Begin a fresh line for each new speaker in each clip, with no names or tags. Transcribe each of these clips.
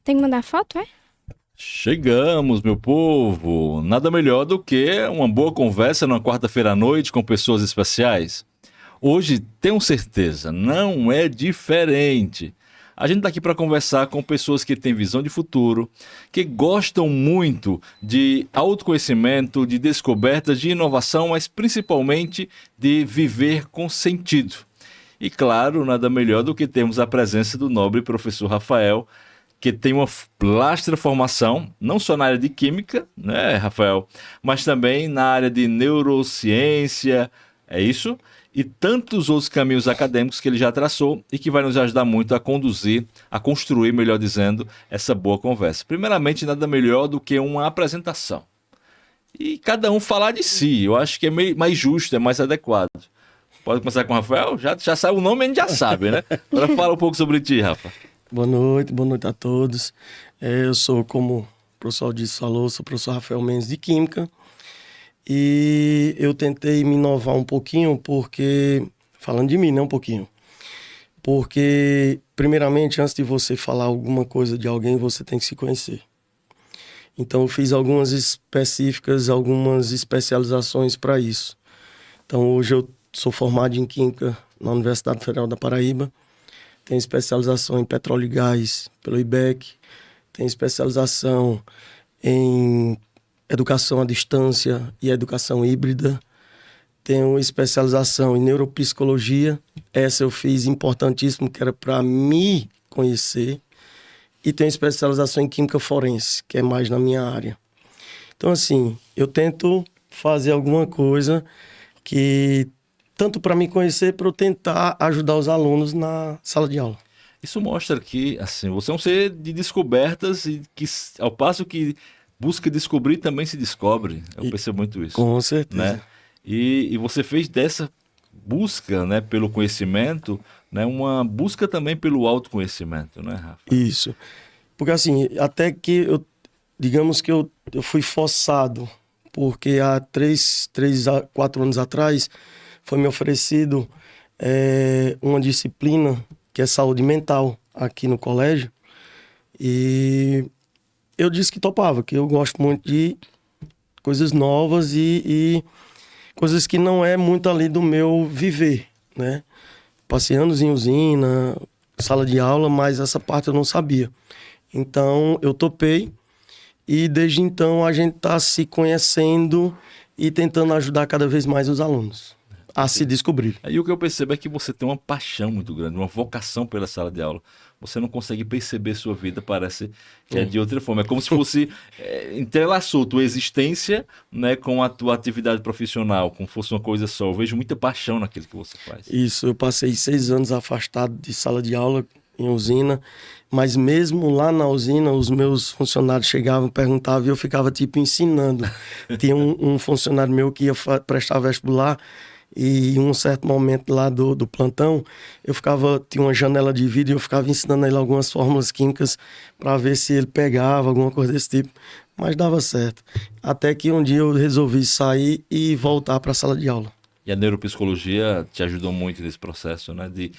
Tem que mandar foto, é?
Chegamos, meu povo! Nada melhor do que uma boa conversa numa quarta-feira à noite com pessoas especiais. Hoje, tenho certeza, não é diferente. A gente está aqui para conversar com pessoas que têm visão de futuro, que gostam muito de autoconhecimento, de descobertas, de inovação, mas principalmente de viver com sentido. E claro, nada melhor do que termos a presença do nobre professor Rafael, que tem uma lastra formação, não só na área de química, né, Rafael, mas também na área de neurociência, é isso? E tantos outros caminhos acadêmicos que ele já traçou e que vai nos ajudar muito a conduzir, a construir, melhor dizendo, essa boa conversa. Primeiramente, nada melhor do que uma apresentação. E cada um falar de si, eu acho que é mais justo, é mais adequado. Pode começar com o Rafael? Já sabe o nome, a gente já sabe, né? Agora fala um pouco sobre ti, Rafa.
Boa noite a todos. Eu sou, como o professor disse, falou, sou o professor Rafael Mendes de Química. E eu tentei me inovar um pouquinho porque, falando de mim, né, um pouquinho. Porque, primeiramente, antes de você falar alguma coisa de alguém, você tem que se conhecer. Então, eu fiz algumas específicas, algumas especializações para isso. Então, hoje eu sou formado em Química na Universidade Federal da Paraíba. Tenho especialização em petróleo e gás pelo IBEC. Tenho especialização em educação à distância e educação híbrida. Tenho especialização em neuropsicologia. Essa eu fiz importantíssimo, que era para me conhecer. E tenho especialização em química forense, que é mais na minha área. Então, assim, eu tento fazer alguma coisa que, tanto para me conhecer, para eu tentar ajudar os alunos na sala de aula.
Isso mostra que, assim, você é um ser de descobertas e que, ao passo que busca descobrir, também se descobre. Eu percebo muito isso.
Com certeza.
Né? E você fez dessa busca, né, pelo conhecimento, né, uma busca também pelo autoconhecimento, né, Rafa?
Isso. Porque, assim, até que digamos que eu fui forçado, porque há 4 anos atrás foi me oferecido uma disciplina que é saúde mental aqui no colégio. E eu disse que topava, que eu gosto muito de coisas novas e coisas que não é muito ali do meu viver, né? Passei anos em usina, sala de aula, mas essa parte eu não sabia. Então eu topei e desde então a gente está se conhecendo e tentando ajudar cada vez mais os alunos a se descobrir.
E o que eu percebo é que você tem uma paixão muito grande, uma vocação pela sala de aula. Você não consegue perceber sua vida, parece que é de outra forma. É como se fosse entrelaçou tua existência, né, com a tua atividade profissional, como se fosse uma coisa só. Eu vejo muita paixão naquilo que você faz.
Isso, eu passei 6 anos afastado de sala de aula em usina, mas mesmo lá na usina, os meus funcionários chegavam, perguntavam e eu ficava tipo ensinando. Tinha um funcionário meu que ia prestar vestibular. E em um certo momento lá do plantão, tinha uma janela de vidro e eu ficava ensinando a ele algumas fórmulas químicas para ver se ele pegava alguma coisa desse tipo, mas dava certo. Até que um dia eu resolvi sair e voltar para a sala de aula.
E a neuropsicologia te ajudou muito nesse processo, né? De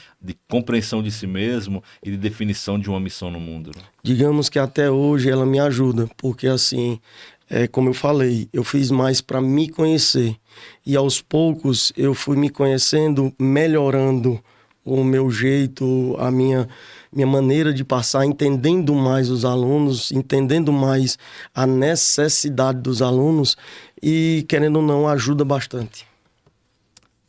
compreensão de si mesmo e de definição de uma missão no mundo. Né?
Digamos que até hoje ela me ajuda, porque assim, como eu falei, eu fiz mais para me conhecer. E aos poucos eu fui me conhecendo, melhorando o meu jeito, a minha maneira de passar, entendendo mais os alunos, entendendo mais a necessidade dos alunos e, querendo ou não, ajuda bastante.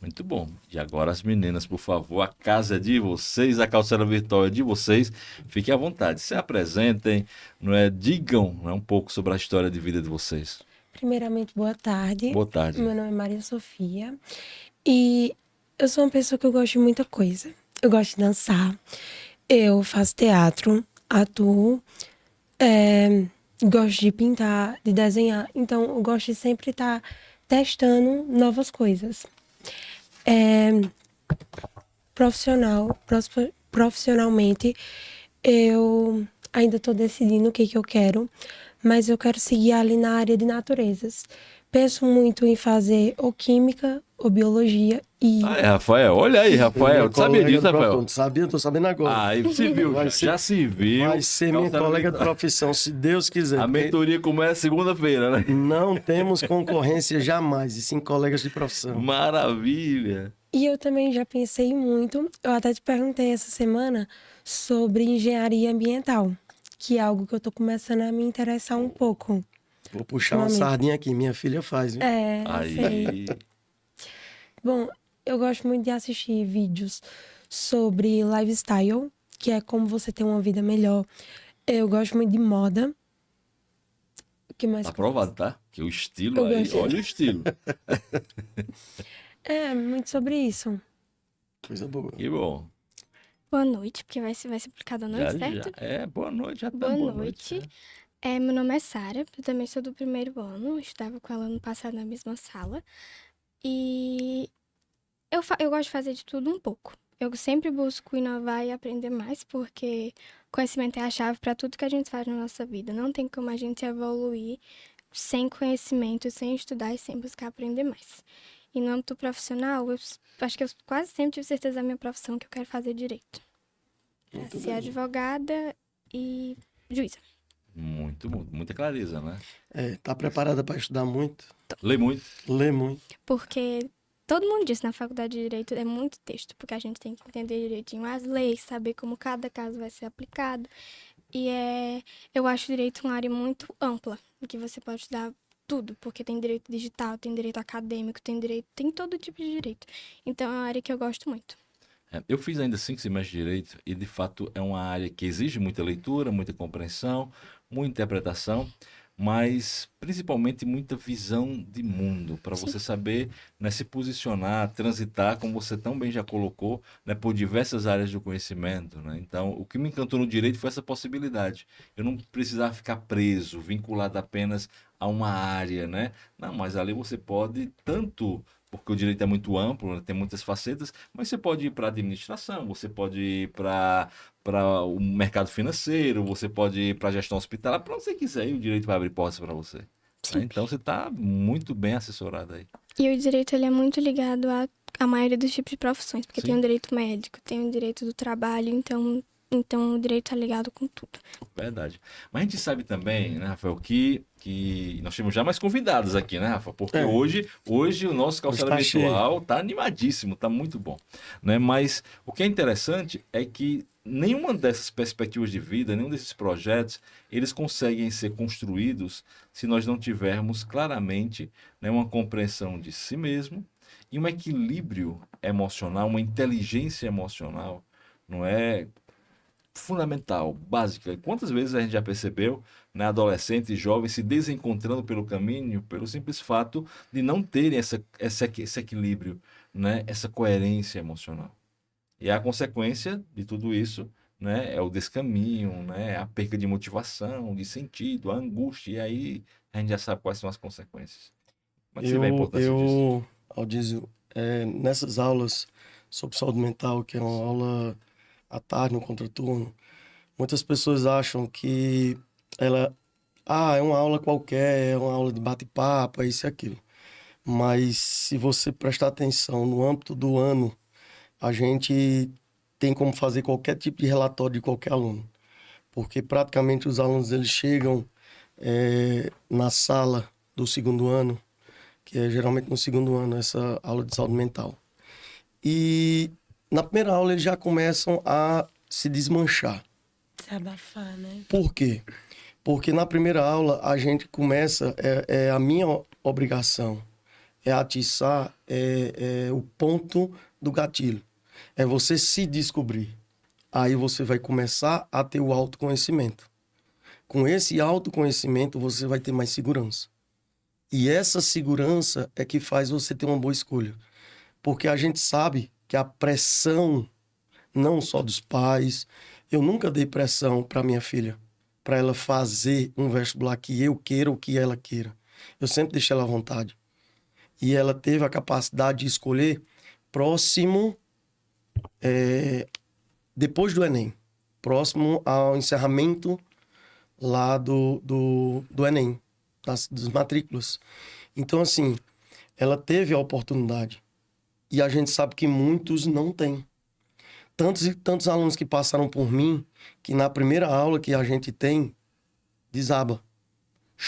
Muito bom. E agora as meninas, por favor, a casa é de vocês, a calçada virtual é de vocês. Fiquem à vontade, se apresentem, não é? Digam, um pouco sobre a história de vida de vocês.
Primeiramente, boa tarde.
Boa tarde.
Meu nome é Maria Sofia e eu sou uma pessoa que eu gosto de muita coisa. Eu gosto de dançar, eu faço teatro, atuo, gosto de pintar, de desenhar. Então, eu gosto de sempre estar testando novas coisas. Profissionalmente, eu ainda estou decidindo o que eu quero, mas eu quero seguir ali na área de naturezas, penso muito em fazer ou química ou biologia e
Rafael, olha aí, Rafael.
Minha
Tu sabia
colega
disso,
de
Rafael?
profissão. Sabia? Tô sabendo agora.
Aí se viu,
Vai
já,
ser-
já se viu.
Vai ser minha
Calçando
colega de
mentor-
profissão, se Deus quiser.
A
porque
mentoria começa segunda-feira, né?
não temos concorrência jamais, e sim colegas de profissão.
Maravilha.
e eu também já pensei muito, eu até te perguntei essa semana sobre engenharia ambiental, que é algo que eu tô começando a me interessar um pouco.
Vou puxar uma
Ultimamente.
sardinha aqui, minha filha faz, viu?
É, sei.
Aí.
Bom, eu gosto muito de assistir vídeos sobre lifestyle, que é como você ter uma vida melhor. Eu gosto muito de moda. O que mais?
Tá aprovado, tá? Que o estilo
Eu
aí,
gosto.
olha o estilo.
É, muito sobre isso.
Coisa boa.
Que bom.
Boa noite, porque vai ser publicado à noite,
Já,
certo?
já. É, boa noite, já tá
Boa
boa
noite.
noite.
Meu nome é Sara, eu também sou do primeiro ano, eu estudava com ela ano passado na mesma sala. E eu gosto de fazer de tudo um pouco. Eu sempre busco inovar e aprender mais, porque conhecimento é a chave para tudo que a gente faz na nossa vida. Não tem como a gente evoluir sem conhecimento, sem estudar e sem buscar aprender mais. E no âmbito profissional, acho que eu quase sempre tive certeza da minha profissão que eu quero fazer direito. Pra
Muito
ser
bem.
advogada e juíza.
Muito, muita clareza, né?
Tá preparada para estudar muito?
Lê muito.
Lê muito.
Porque todo mundo diz na faculdade de Direito é muito texto, porque a gente tem que entender direitinho as leis, saber como cada caso vai ser aplicado. E eu acho direito uma área muito ampla, em que você pode estudar tudo, porque tem direito digital, tem direito acadêmico, tem todo tipo de direito. Então é uma área que eu gosto muito.
Eu fiz ainda 5 semestres de Direito e, de fato, é uma área que exige muita leitura, muita compreensão, muita interpretação, mas principalmente muita visão de mundo, para
Sim.
você saber, né, se posicionar, transitar, como você tão bem já colocou, né, por diversas áreas do conhecimento, né? Então, o que me encantou no Direito foi essa possibilidade. Eu não precisava ficar preso, vinculado apenas a uma área, né? Não, mas ali você pode tanto, porque o direito é muito amplo, né, tem muitas facetas, mas você pode ir para a administração, você pode ir para o mercado financeiro, você pode ir para a gestão hospitalar, para onde você quiser, e o direito vai abrir portas para você.
Sim.
Né? Então você está muito bem assessorado aí.
E o direito ele é muito ligado à maioria dos tipos de profissões, porque
Sim.
tem o direito médico, tem o direito do trabalho, então o direito está ligado com tudo.
Verdade. Mas a gente sabe também, né, Rafael, que nós temos já mais convidados aqui, né, Rafa? Porque
É.
hoje o nosso calçado
tá
virtual tá animadíssimo, tá muito bom, né? Mas o que é interessante é que nenhuma dessas perspectivas de vida, nenhum desses projetos, eles conseguem ser construídos se nós não tivermos claramente, né, uma compreensão de si mesmo e um equilíbrio emocional, uma inteligência emocional, não é? Fundamental, básica. Quantas vezes a gente já percebeu, né, adolescentes e jovens se desencontrando pelo caminho pelo simples fato de não terem esse equilíbrio, né, essa coerência emocional. E a consequência de tudo isso, né, é o descaminho, né, a perda de motivação, de sentido, a angústia, e aí a gente já sabe quais são as consequências. Como é que você vê a importância disso?
Aldísio, nessas aulas sobre saúde mental, que é uma aula à tarde, no contraturno, muitas pessoas acham que é uma aula qualquer, é uma aula de bate-papo, é isso e aquilo. Mas se você prestar atenção no âmbito do ano, a gente tem como fazer qualquer tipo de relatório de qualquer aluno. Porque praticamente os alunos eles chegam na sala do segundo ano, que é geralmente no segundo ano, essa aula de saúde mental. E na primeira aula eles já começam a se desmanchar.
Se abafar, né?
Por quê? Porque na primeira aula a gente começa, é a minha obrigação, é atiçar o ponto do gatilho. É você se descobrir. Aí você vai começar a ter o autoconhecimento. Com esse autoconhecimento você vai ter mais segurança. E essa segurança é que faz você ter uma boa escolha. Porque a gente sabe que a pressão, não só dos pais, eu nunca dei pressão para minha filha, para ela fazer um vestibular que eu queira ou que ela queira. Eu sempre deixei ela à vontade. E ela teve a capacidade de escolher próximo, depois do Enem, próximo ao encerramento lá do Enem, das matrículas. Então, assim, ela teve a oportunidade. E a gente sabe que muitos não têm. Tantos e tantos alunos que passaram por mim, que na primeira aula que a gente tem, desaba.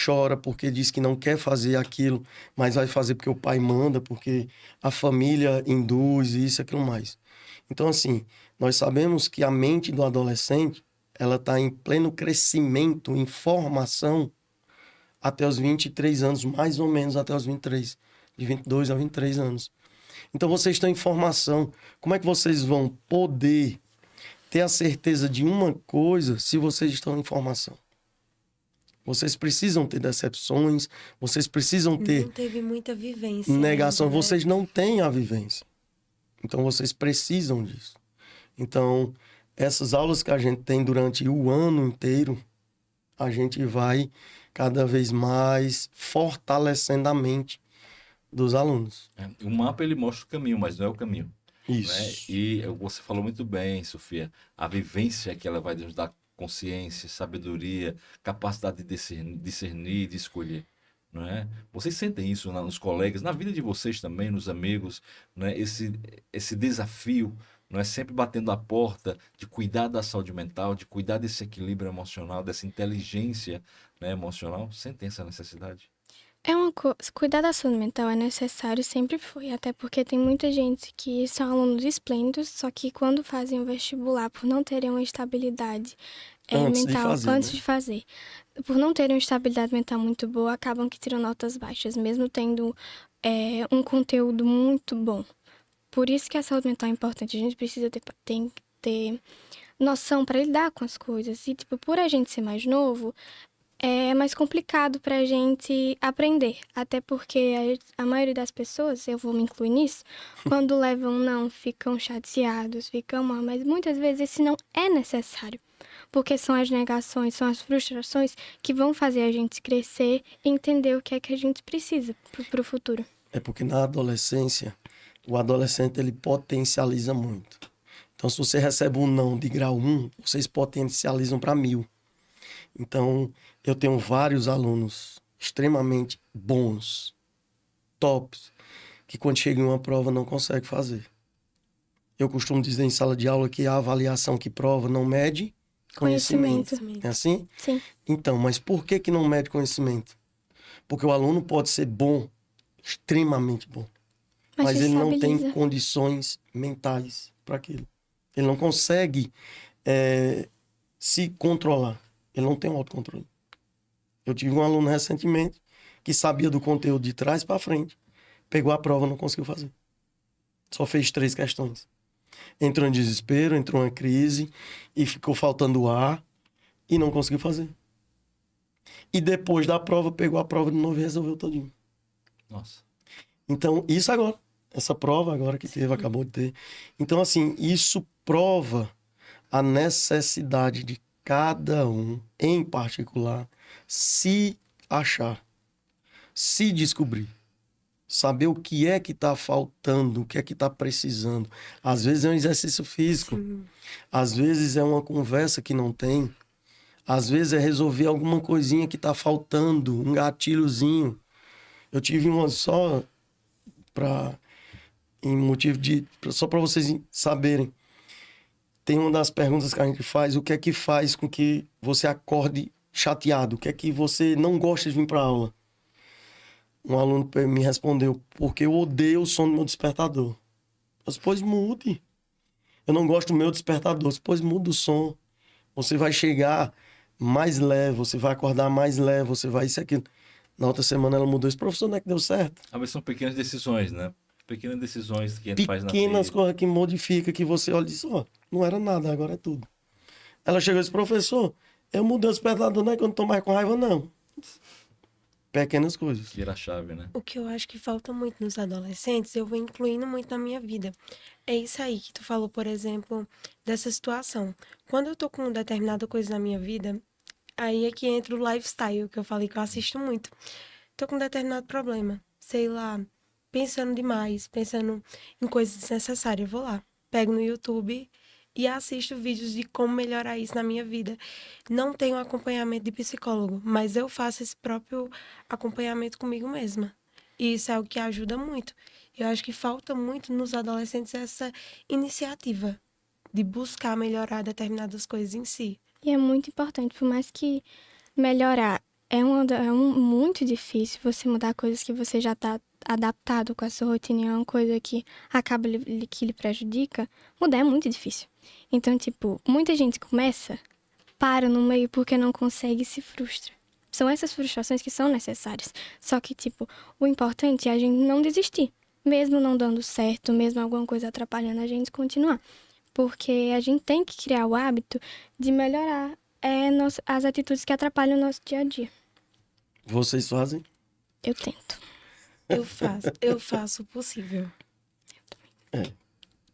Chora porque diz que não quer fazer aquilo, mas vai fazer porque o pai manda, porque a família induz isso e aquilo mais. Então, assim, nós sabemos que a mente do adolescente, ela está em pleno crescimento, em formação, até os 23 anos, mais ou menos até os 23, de 22 a 23 anos. Então, vocês estão em formação. Como é que vocês vão poder ter a certeza de uma coisa se vocês estão em formação? Vocês precisam ter decepções, vocês precisam ter
Não teve muita vivência
negação.
ainda, né?
Vocês não têm a vivência. Então, vocês precisam disso. Então, essas aulas que a gente tem durante o ano inteiro, a gente vai cada vez mais fortalecendo a mente dos alunos.
O mapa ele mostra o caminho, mas não é o caminho. Né?
Isso.
E você falou muito bem, Sofia, a vivência que ela vai nos dar consciência, sabedoria, capacidade de discernir, de escolher. Não é? Vocês sentem isso nos colegas, na vida de vocês também, nos amigos, né? Esse desafio, não é sempre batendo a porta de cuidar da saúde mental, de cuidar desse equilíbrio emocional, dessa inteligência, né, emocional. Sentem essa necessidade?
Cuidar da saúde mental é necessário, sempre foi, até porque tem muita gente que são alunos esplêndidos, só que quando fazem o vestibular, por não terem uma estabilidade
Antes de
mental
fazer,
antes
né?
de fazer, por não terem uma estabilidade mental muito boa, acabam que tiram notas baixas, mesmo tendo um conteúdo muito bom. Por isso que a saúde mental é importante, a gente precisa tem que ter noção para lidar com as coisas. E, tipo, por a gente ser mais novo, é mais complicado pra gente aprender. Até porque a maioria das pessoas, eu vou me incluir nisso, quando levam um não, ficam chateados, ficam mal. Mas muitas vezes esse não é necessário. Porque são as negações, são as frustrações que vão fazer a gente crescer e entender o que é que a gente precisa pro futuro.
É porque na adolescência, o adolescente ele potencializa muito. Então, se você recebe um não de grau 1, vocês potencializam para 1000. Então, eu tenho vários alunos extremamente bons, tops, que quando chega em uma prova não consegue fazer. Eu costumo dizer em sala de aula que a avaliação que prova não mede conhecimento. É assim?
Sim.
Então, mas por que não mede conhecimento? Porque o aluno pode ser bom, extremamente bom, mas ele não tem
desestabiliza.
condições mentais para aquilo. Ele não consegue se controlar. Ele não tem autocontrole. Eu tive um aluno recentemente que sabia do conteúdo de trás para frente. Pegou a prova, não conseguiu fazer. Só fez 3 questões. Entrou em desespero, entrou em crise e ficou faltando ar e não conseguiu fazer. E depois da prova, pegou a prova de novo e resolveu todinho.
Nossa.
Então, isso agora. Essa prova agora que teve, acabou de ter. Então, assim, isso prova a necessidade de cada um, em particular, se achar, se descobrir, saber o que é que está faltando, o que é que está precisando. Às vezes é um exercício físico,
Sim.
às vezes é uma conversa que não tem, às vezes é resolver alguma coisinha que está faltando, um gatilhozinho. Eu tive uma só só para vocês saberem. Tem uma das perguntas que a gente faz, o que é que faz com que você acorde chateado? O que é que você não gosta de vir para aula? Um aluno me respondeu, porque eu odeio o som do meu despertador. Eu disse, pois mude. Eu não gosto do meu despertador. Eu disse, pois muda o som. Você vai chegar mais leve, você vai acordar mais leve, você vai isso e aquilo. Na outra semana ela mudou isso. Professor, não é que deu certo?
Ah, mas são pequenas decisões, né? Pequenas decisões que a gente faz na
Pequenas
vida.
coisas que modifica, que você olha e diz, ó, não era nada, agora é tudo. Ela chegou e disse, professor, eu mudei o despertador, não é que eu não tô mais com raiva, não. Pequenas coisas.
Vira a chave, né?
O que eu acho que falta muito nos adolescentes, eu vou incluindo muito na minha vida. É isso aí que tu falou, por exemplo, dessa situação. Quando eu tô com determinada coisa na minha vida, aí é que entra o lifestyle, que eu falei que eu assisto muito. Tô com um determinado problema, sei lá, pensando demais, pensando em coisas desnecessárias. Eu vou lá, pego no YouTube e assisto vídeos de como melhorar isso na minha vida. Não tenho acompanhamento de psicólogo, mas eu faço esse próprio acompanhamento comigo mesma. E isso é o que ajuda muito. Eu acho que falta muito nos adolescentes essa iniciativa de buscar melhorar determinadas coisas em si.
E é muito importante, por mais que melhorar muito difícil você mudar coisas que você já está adaptado com a sua rotina, é uma coisa que acaba que lhe prejudica, mudar é muito difícil. Então, tipo, muita gente começa, para no meio porque não consegue e se frustra. São essas frustrações que são necessárias. Só que, tipo, o importante é a gente não desistir. Mesmo não dando certo, mesmo alguma coisa atrapalhando a gente continuar. Porque a gente tem que criar o hábito de melhorar as atitudes que atrapalham o nosso dia a dia.
Vocês fazem?
Eu tento.
Eu faço o possível.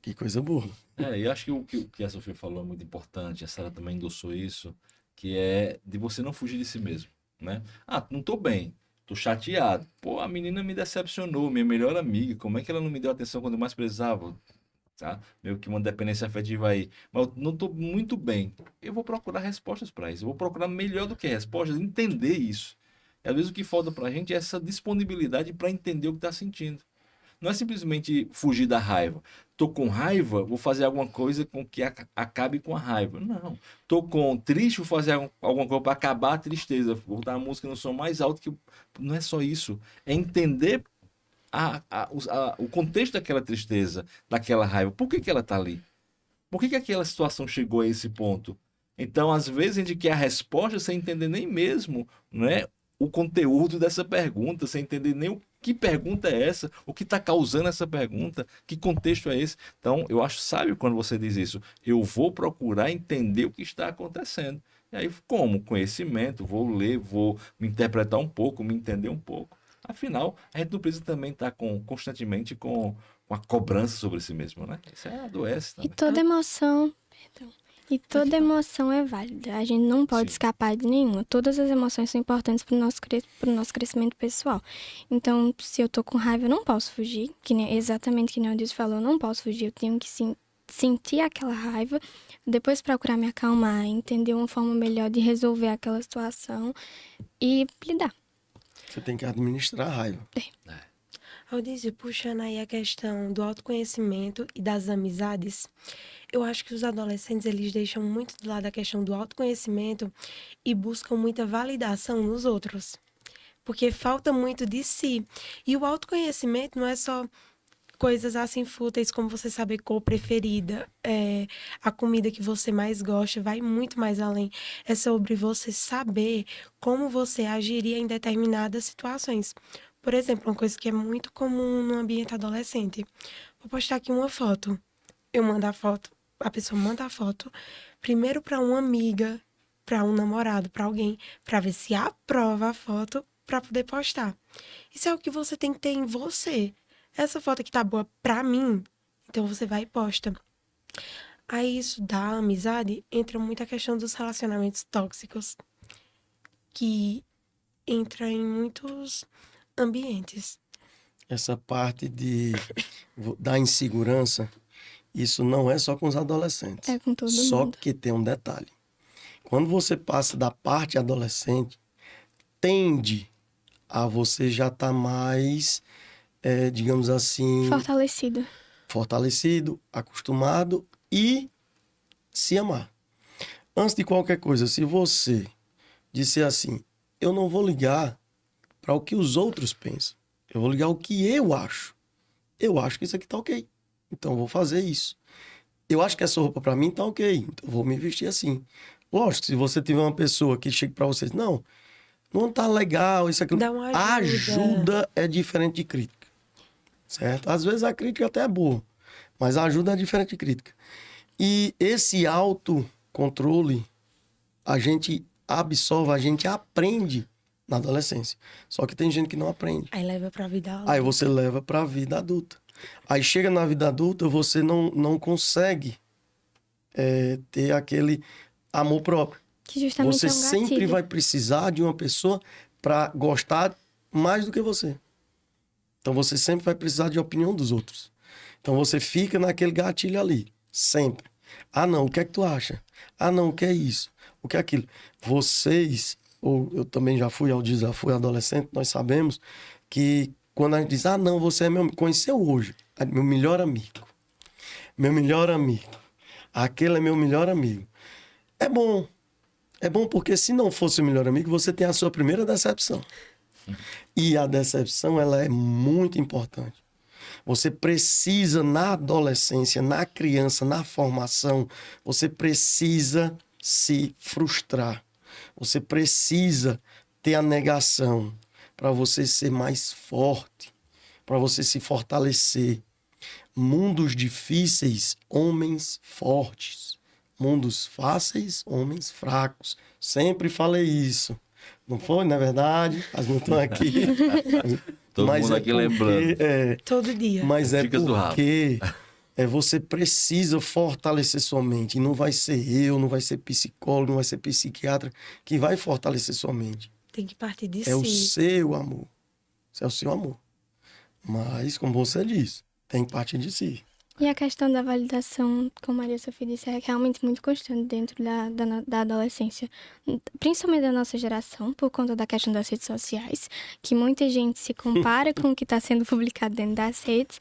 Que coisa boa.
E acho que o que a Sofia falou é muito importante, a Sara também endossou isso, que é de você não fugir de si mesmo, né? Ah, não tô bem, tô chateado. Pô, a menina me decepcionou, minha melhor amiga, como é que ela não me deu atenção quando eu mais precisava? Tá? Meio que uma dependência afetiva aí. Mas eu não tô muito bem. Eu vou procurar respostas para isso. Eu vou procurar melhor do que respostas, entender isso. E às vezes o que falta pra gente é essa disponibilidade para entender o que tá sentindo. Não é simplesmente fugir da raiva. Tô com raiva, vou fazer alguma coisa com que acabe com a raiva. Não. Tô com triste, vou fazer alguma coisa para acabar a tristeza. Vou botar a música no som mais alto que. Não é só isso. É entender o contexto daquela tristeza, daquela raiva. Por que ela tá ali? Por que aquela situação chegou a esse ponto? Então, às vezes, a gente quer a resposta sem entender nem mesmo, né, o conteúdo dessa pergunta, sem entender nem o que pergunta é essa, o que está causando essa pergunta, que contexto é esse. Então, eu acho sábio quando você diz isso. Eu vou procurar entender o que está acontecendo. E aí, como? Conhecimento, vou ler, vou me interpretar um pouco, me entender um pouco. Afinal, a gente não precisa também estar constantemente com a cobrança sobre si mesmo, né? Isso adoece
E
também.
toda emoção, perdão, e toda emoção é válida. A gente não pode
Sim.
escapar de nenhuma. Todas as emoções são importantes para o nosso crescimento pessoal. Então, se eu tô com raiva, eu não posso fugir. Exatamente que nem o Deus falou, eu não posso fugir. Eu tenho que sentir aquela raiva, depois procurar me acalmar, entender uma forma melhor de resolver aquela situação e lidar.
Você tem que administrar a raiva.
Aldísio, puxando aí a questão do autoconhecimento e das amizades, eu acho que os adolescentes, eles deixam muito de lado a questão do autoconhecimento e buscam muita validação nos outros. Porque falta muito de si. E o autoconhecimento não é só coisas assim fúteis como você saber cor preferida, a comida que você mais gosta, vai muito mais além. É sobre você saber como você agiria em determinadas situações. Por exemplo, uma coisa que é muito comum no ambiente adolescente. Vou postar aqui uma foto. Eu mando a foto, a pessoa manda a foto primeiro para uma amiga, para um namorado, para alguém, para ver se aprova a foto para poder postar. Isso é o que você tem que ter em você. Essa foto aqui tá boa pra mim, então você vai e posta. Aí isso da amizade entra muito a questão dos relacionamentos tóxicos, que entra em muitos ambientes.
Essa parte da insegurança, isso não é só com os adolescentes.
É com todo
Só
mundo.
que tem um detalhe. Quando você passa da parte adolescente, tende a você já estar mais, digamos assim, fortalecido, acostumado e se amar. Antes de qualquer coisa, se você disser assim, eu não vou ligar para o que os outros pensam, eu vou ligar o que eu acho. Eu acho que isso aqui tá ok, então eu vou fazer isso. Eu acho que essa roupa para mim tá ok, então eu vou me vestir assim. Lógico, se você tiver uma pessoa que chega para vocês, não tá legal, isso aqui.
Dá uma ajuda.
Ajuda é diferente de crítica, certo? Às vezes a crítica até é boa, mas a ajuda é diferente de crítica. E esse autocontrole, a gente absorve, a gente aprende na adolescência. Só que tem gente que não aprende.
Aí leva pra vida adulta.
Aí você leva para a vida adulta. Aí chega na vida adulta, você não consegue ter aquele amor próprio.
Que justamente
Você
é um
sempre
gatilho.
vai precisar de uma pessoa para gostar mais do que você. Então você sempre vai precisar de opinião dos outros. Então você fica naquele gatilho ali, sempre. Ah, não, o que é que tu acha? Ah, não, o que é isso? O que é aquilo? Vocês, ou eu também já fui ao desafio adolescente, nós sabemos que quando a gente diz, não, você é conheceu hoje, meu melhor amigo. Meu melhor amigo. Aquele é meu melhor amigo. É bom. É bom porque se não fosse o melhor amigo, você tem a sua primeira decepção. E a decepção, ela é muito importante. Você precisa, na adolescência, na criança, na formação, você precisa se frustrar. Você precisa ter a negação para você ser mais forte, para você se fortalecer. Mundos difíceis, homens fortes. Mundos fáceis, homens fracos. Sempre falei isso. Não foi, na verdade? As não estão aqui.
Todo
Mas
mundo
é
aqui
porque,
lembrando.
Todo dia.
Mas é
Dicas do Rafa.
porque você precisa fortalecer sua mente. E não vai ser eu, não vai ser psicólogo, não vai ser psiquiatra que vai fortalecer sua mente.
Tem que partir de
É o
si.
seu amor. Isso é o seu amor. Mas, como você disse, tem que partir de si.
E a questão da validação, como a Maria Sofia disse, é realmente muito constante dentro da adolescência. Principalmente da nossa geração, por conta da questão das redes sociais, que muita gente se compara com o que está sendo publicado dentro das redes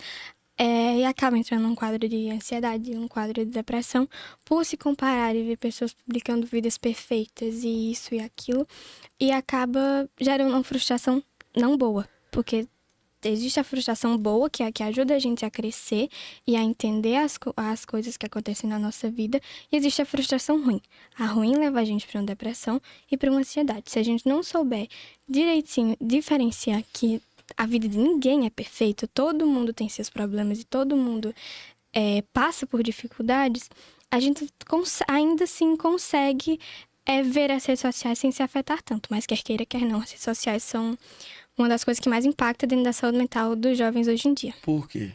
e acaba entrando num quadro de ansiedade, num quadro de depressão, por se comparar e ver pessoas publicando vidas perfeitas e isso e aquilo, e acaba gerando uma frustração não boa, porque existe a frustração boa, que é a que ajuda a gente a crescer e a entender as coisas que acontecem na nossa vida. E existe a frustração ruim. A ruim leva a gente para uma depressão e para uma ansiedade. Se a gente não souber direitinho diferenciar que a vida de ninguém é perfeita, todo mundo tem seus problemas e todo mundo passa por dificuldades, a gente ainda assim consegue ver as redes sociais sem se afetar tanto. Mas quer queira, quer não, as redes sociais são uma das coisas que mais impacta dentro da saúde mental dos jovens hoje em dia.
Por quê?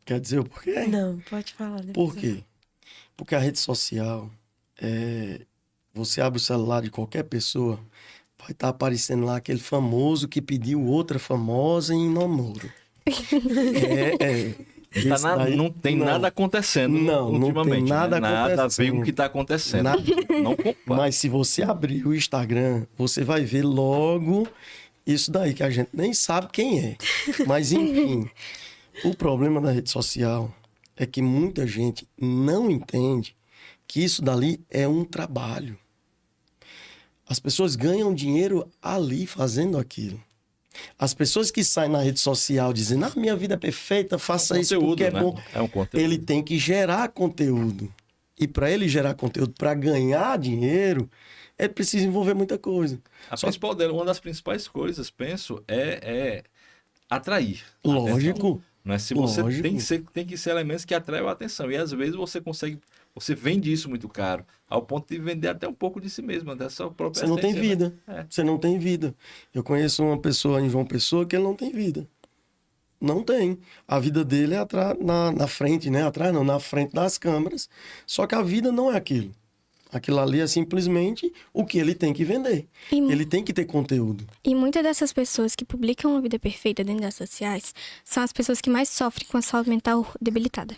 Quer dizer o porquê?
Não, pode falar.
Por quê? Porque a rede social, você abre o celular de qualquer pessoa, vai estar aparecendo lá aquele famoso que pediu outra famosa em namoro.
Não tem nada acontecendo ultimamente.
Não tem nada
né? Nada a ver
acontecendo.
com o que está acontecendo.
Nada.
Não compara.
Mas se você abrir o Instagram, você vai ver logo isso daí, que a gente nem sabe quem é. Mas, enfim, o problema da rede social é que muita gente não entende que isso dali é um trabalho. As pessoas ganham dinheiro ali fazendo aquilo. As pessoas que saem na rede social dizendo, minha vida é perfeita, faça isso porque é bom.
É um conteúdo.
Ele tem que gerar conteúdo. E para ele gerar conteúdo, para ganhar dinheiro, ele precisa envolver muita coisa.
Uma das principais coisas, penso, é atrair.
Lógico.
Né? Se você
Lógico.
tem que ser elementos que atraem a atenção. E às vezes você vende isso muito caro, ao ponto de vender até um pouco de si mesmo, da sua própria
Você não tem
essência,
vida.
né?
Você não tem vida. Eu conheço uma pessoa em João Pessoa que ele não tem vida. Não tem. A vida dele é na frente, né? Atrás não, na frente das câmeras. Só que a vida não é aquilo. Aquilo ali é simplesmente o que ele tem que vender. Ele tem que ter conteúdo.
E muitas dessas pessoas que publicam uma vida perfeita dentro das redes sociais são as pessoas que mais sofrem com a saúde mental debilitada.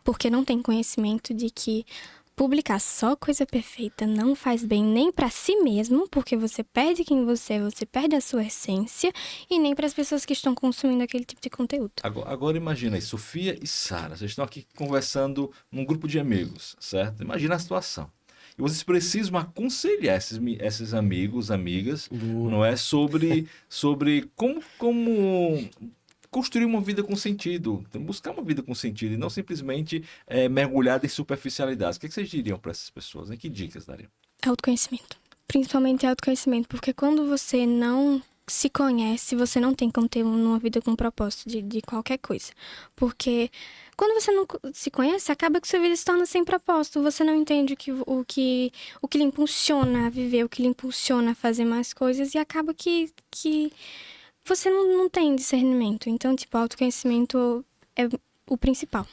Porque não tem conhecimento de que publicar só coisa perfeita não faz bem nem para si mesmo, porque você perde quem você é, você perde a sua essência, e nem para as pessoas que estão consumindo aquele tipo de conteúdo.
Agora imagina aí, Sofia e Sara, vocês estão aqui conversando num grupo de amigos, certo? Imagina a situação. E vocês precisam aconselhar esses amigos, amigas, não é? Sobre como construir uma vida com sentido, buscar uma vida com sentido e não simplesmente mergulhada em superficialidades. O que vocês diriam para essas pessoas? Né? Que dicas dariam?
Autoconhecimento. Principalmente autoconhecimento, porque quando você não se conhece, você não tem como ter uma vida com propósito de qualquer coisa. Porque quando você não se conhece, acaba que sua vida se torna sem propósito. Você não entende o que lhe impulsiona a viver, o que lhe impulsiona a fazer mais coisas, e acaba que você não tem discernimento. Então, autoconhecimento é o principal.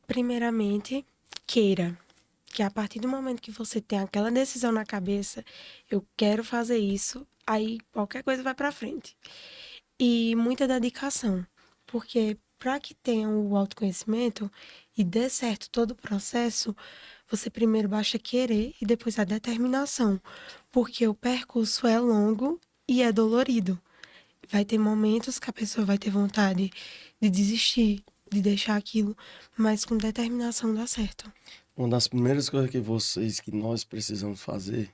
Primeiramente, queira. Que a partir do momento que você tem aquela decisão na cabeça, eu quero fazer isso, aí qualquer coisa vai pra frente. E muita dedicação. Porque para que tenha o autoconhecimento e dê certo todo o processo, você primeiro basta querer e depois a determinação. Porque o percurso é longo e é dolorido. Vai ter momentos que a pessoa vai ter vontade de desistir, de deixar aquilo, mas com determinação dá certo.
Uma das primeiras coisas que nós precisamos fazer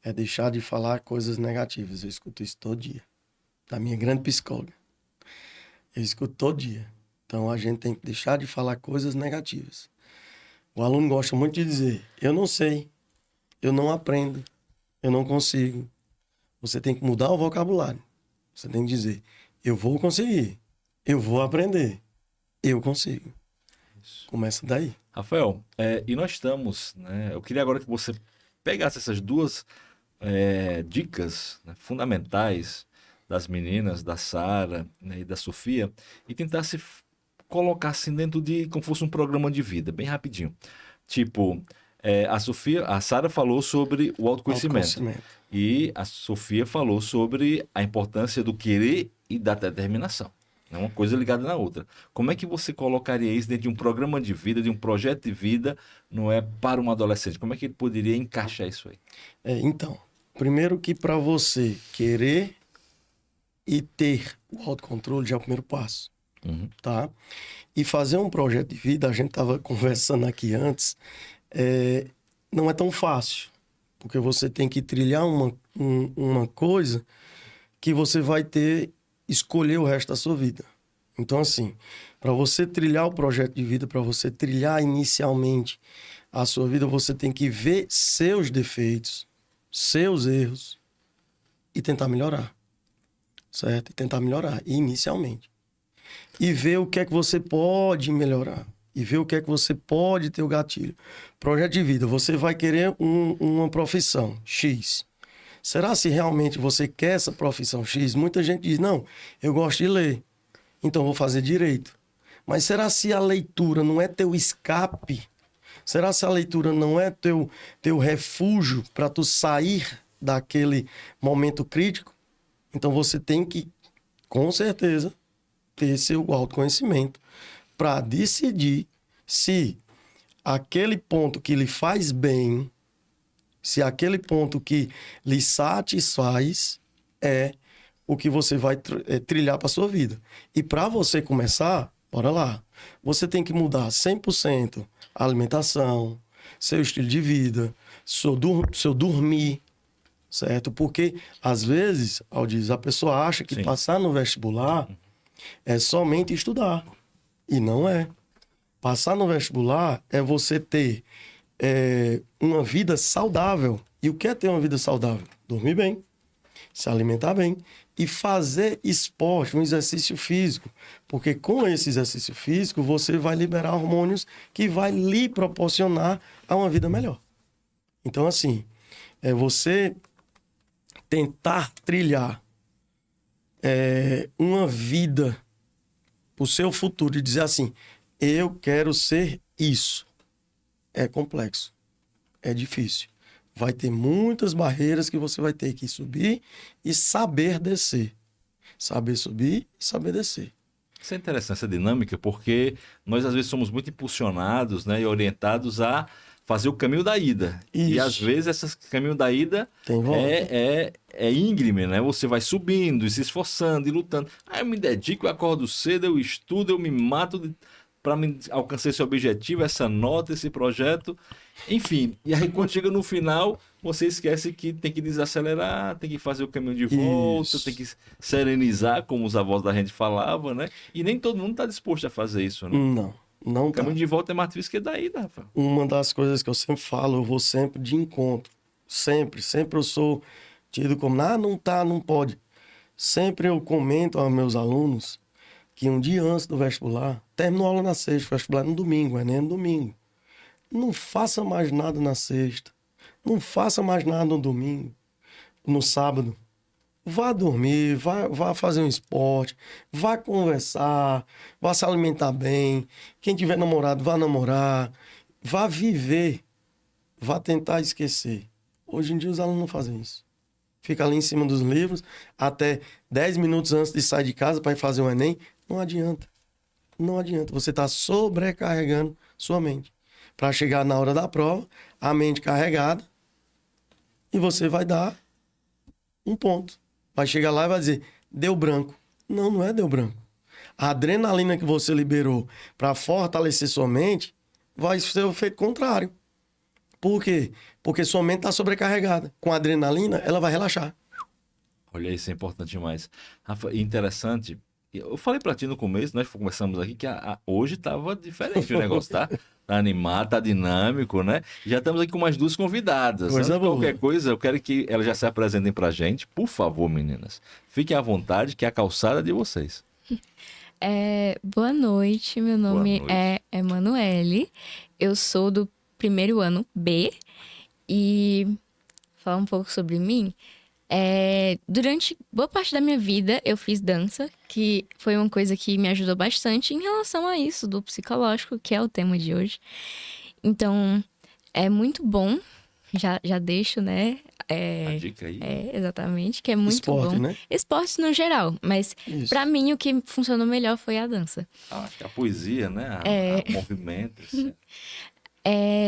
é deixar de falar coisas negativas. Eu escuto isso todo dia. Da minha grande psicóloga. Eu escuto todo dia. Então a gente tem que deixar de falar coisas negativas. O aluno gosta muito de dizer, eu não sei, eu não aprendo, eu não consigo. Você tem que mudar o vocabulário. Você tem que dizer, eu vou conseguir, eu vou aprender, eu consigo. Começa daí.
Rafael, e nós estamos, né? Eu queria agora que você pegasse essas duas dicas, né, fundamentais das meninas, da Sara, né, e da Sofia, e tentasse colocar assim dentro de como fosse um programa de vida, bem rapidinho. Tipo, a Sara falou sobre o autoconhecimento. E a Sofia falou sobre a importância do querer e da determinação. É uma coisa ligada na outra. Como é que você colocaria isso dentro de um programa de vida, de um projeto de vida, não é para um adolescente? Como é que ele poderia encaixar isso aí?
Então, primeiro que para você querer e ter o autocontrole já é o primeiro passo, tá? E fazer um projeto de vida, a gente estava conversando aqui antes, não é tão fácil, porque você tem que trilhar uma coisa que você vai escolher o resto da sua vida. Então, assim, para você trilhar o projeto de vida, para você trilhar inicialmente a sua vida, você tem que ver seus defeitos, seus erros e tentar melhorar, certo? E tentar melhorar inicialmente. E ver o que é que você pode melhorar. E ver o que é que você pode ter o gatilho. Projeto de vida, você vai querer uma profissão X. Será se realmente você quer essa profissão X? Muita gente diz, não, eu gosto de ler, então vou fazer direito. Mas será se a leitura não é teu escape? Será se a leitura não é teu refúgio para tu sair daquele momento crítico? Então você tem que, com certeza, ter seu autoconhecimento para decidir se aquele ponto que lhe faz bem, se aquele ponto que lhe satisfaz é o que você vai trilhar para sua vida. E para você começar, bora lá, você tem que mudar 100% a alimentação, seu estilo de vida, seu dormir, certo? Porque, às vezes, Aldiz, a pessoa acha que passar no vestibular é somente estudar. E não é. Passar no vestibular é você ter uma vida saudável. E o que é ter uma vida saudável? Dormir bem, se alimentar bem e fazer esporte, um exercício físico. Porque com esse exercício físico, você vai liberar hormônios que vai lhe proporcionar a uma vida melhor. Então, assim, você tentar trilhar uma vida o seu futuro e dizer assim, eu quero ser isso, é complexo, é difícil. Vai ter muitas barreiras que você vai ter que subir e saber descer. Saber subir e saber descer.
Isso é interessante, essa dinâmica, porque nós às vezes somos muito impulsionados, né, e orientados a fazer o caminho da ida.
Isso.
E às vezes esse caminho da ida
Tem volta.
é íngreme, né? Você vai subindo e se esforçando e lutando. Aí eu me dedico, eu acordo cedo, eu estudo, eu me mato para alcançar esse objetivo, essa nota, esse projeto. Enfim, e aí quando chega no final, você esquece que tem que desacelerar, tem que fazer o caminho de volta, tem que serenizar, como os avós da gente falavam, né? E nem todo mundo está disposto a fazer isso, né?
Não
O
tá.
caminho de volta é mais difícil que daí, né, Rafael?
Uma das coisas que eu sempre falo, eu vou sempre de encontro. Sempre eu sou tido como, não tá, não pode. Sempre eu comento aos meus alunos que um dia antes do vestibular, terminou a aula na sexta, vestibular no domingo, Enem no domingo. Não faça mais nada na sexta. Não faça mais nada no domingo, no sábado. Vá dormir, vá fazer um esporte, vá conversar, vá se alimentar bem. Quem tiver namorado, vá namorar, vá viver, vá tentar esquecer. Hoje em dia os alunos não fazem isso. Fica ali em cima dos livros, até 10 minutos antes de sair de casa para ir fazer o Enem, não adianta. Não adianta. Você está sobrecarregando sua mente. Para chegar na hora da prova, a mente carregada, e você vai dar um ponto. Vai chegar lá e vai dizer, deu branco. Não, não é deu branco. A adrenalina que você liberou para fortalecer sua mente vai ser o efeito contrário. Por quê? Porque sua mente está sobrecarregada. Com a adrenalina, ela vai relaxar.
Olha, isso é importante demais. Rafa, e interessante. Eu falei pra ti no começo, nós conversamos aqui, que hoje tava diferente o negócio, tá? Tá animado, tá dinâmico, né? Já estamos aqui com mais duas convidadas.
Coisa
Antes de
boa.
qualquer coisa, eu quero que elas já se apresentem pra gente. Por favor, meninas. Fiquem à vontade, que é a calçada de vocês.
Boa noite, meu nome
noite.
é Emanuele, eu sou do primeiro ano B e falar um pouco sobre mim. Durante boa parte da minha vida eu fiz dança, que foi uma coisa que me ajudou bastante em relação a isso do psicológico, que é o tema de hoje. Então, é muito bom, já deixo, né?
A dica aí.
Exatamente, que é muito
Esporte,
bom.
né?
Esportes no geral, mas
Isso.
pra mim o que funcionou melhor foi a dança.
Acho que a poesia, né? A movimento. Assim.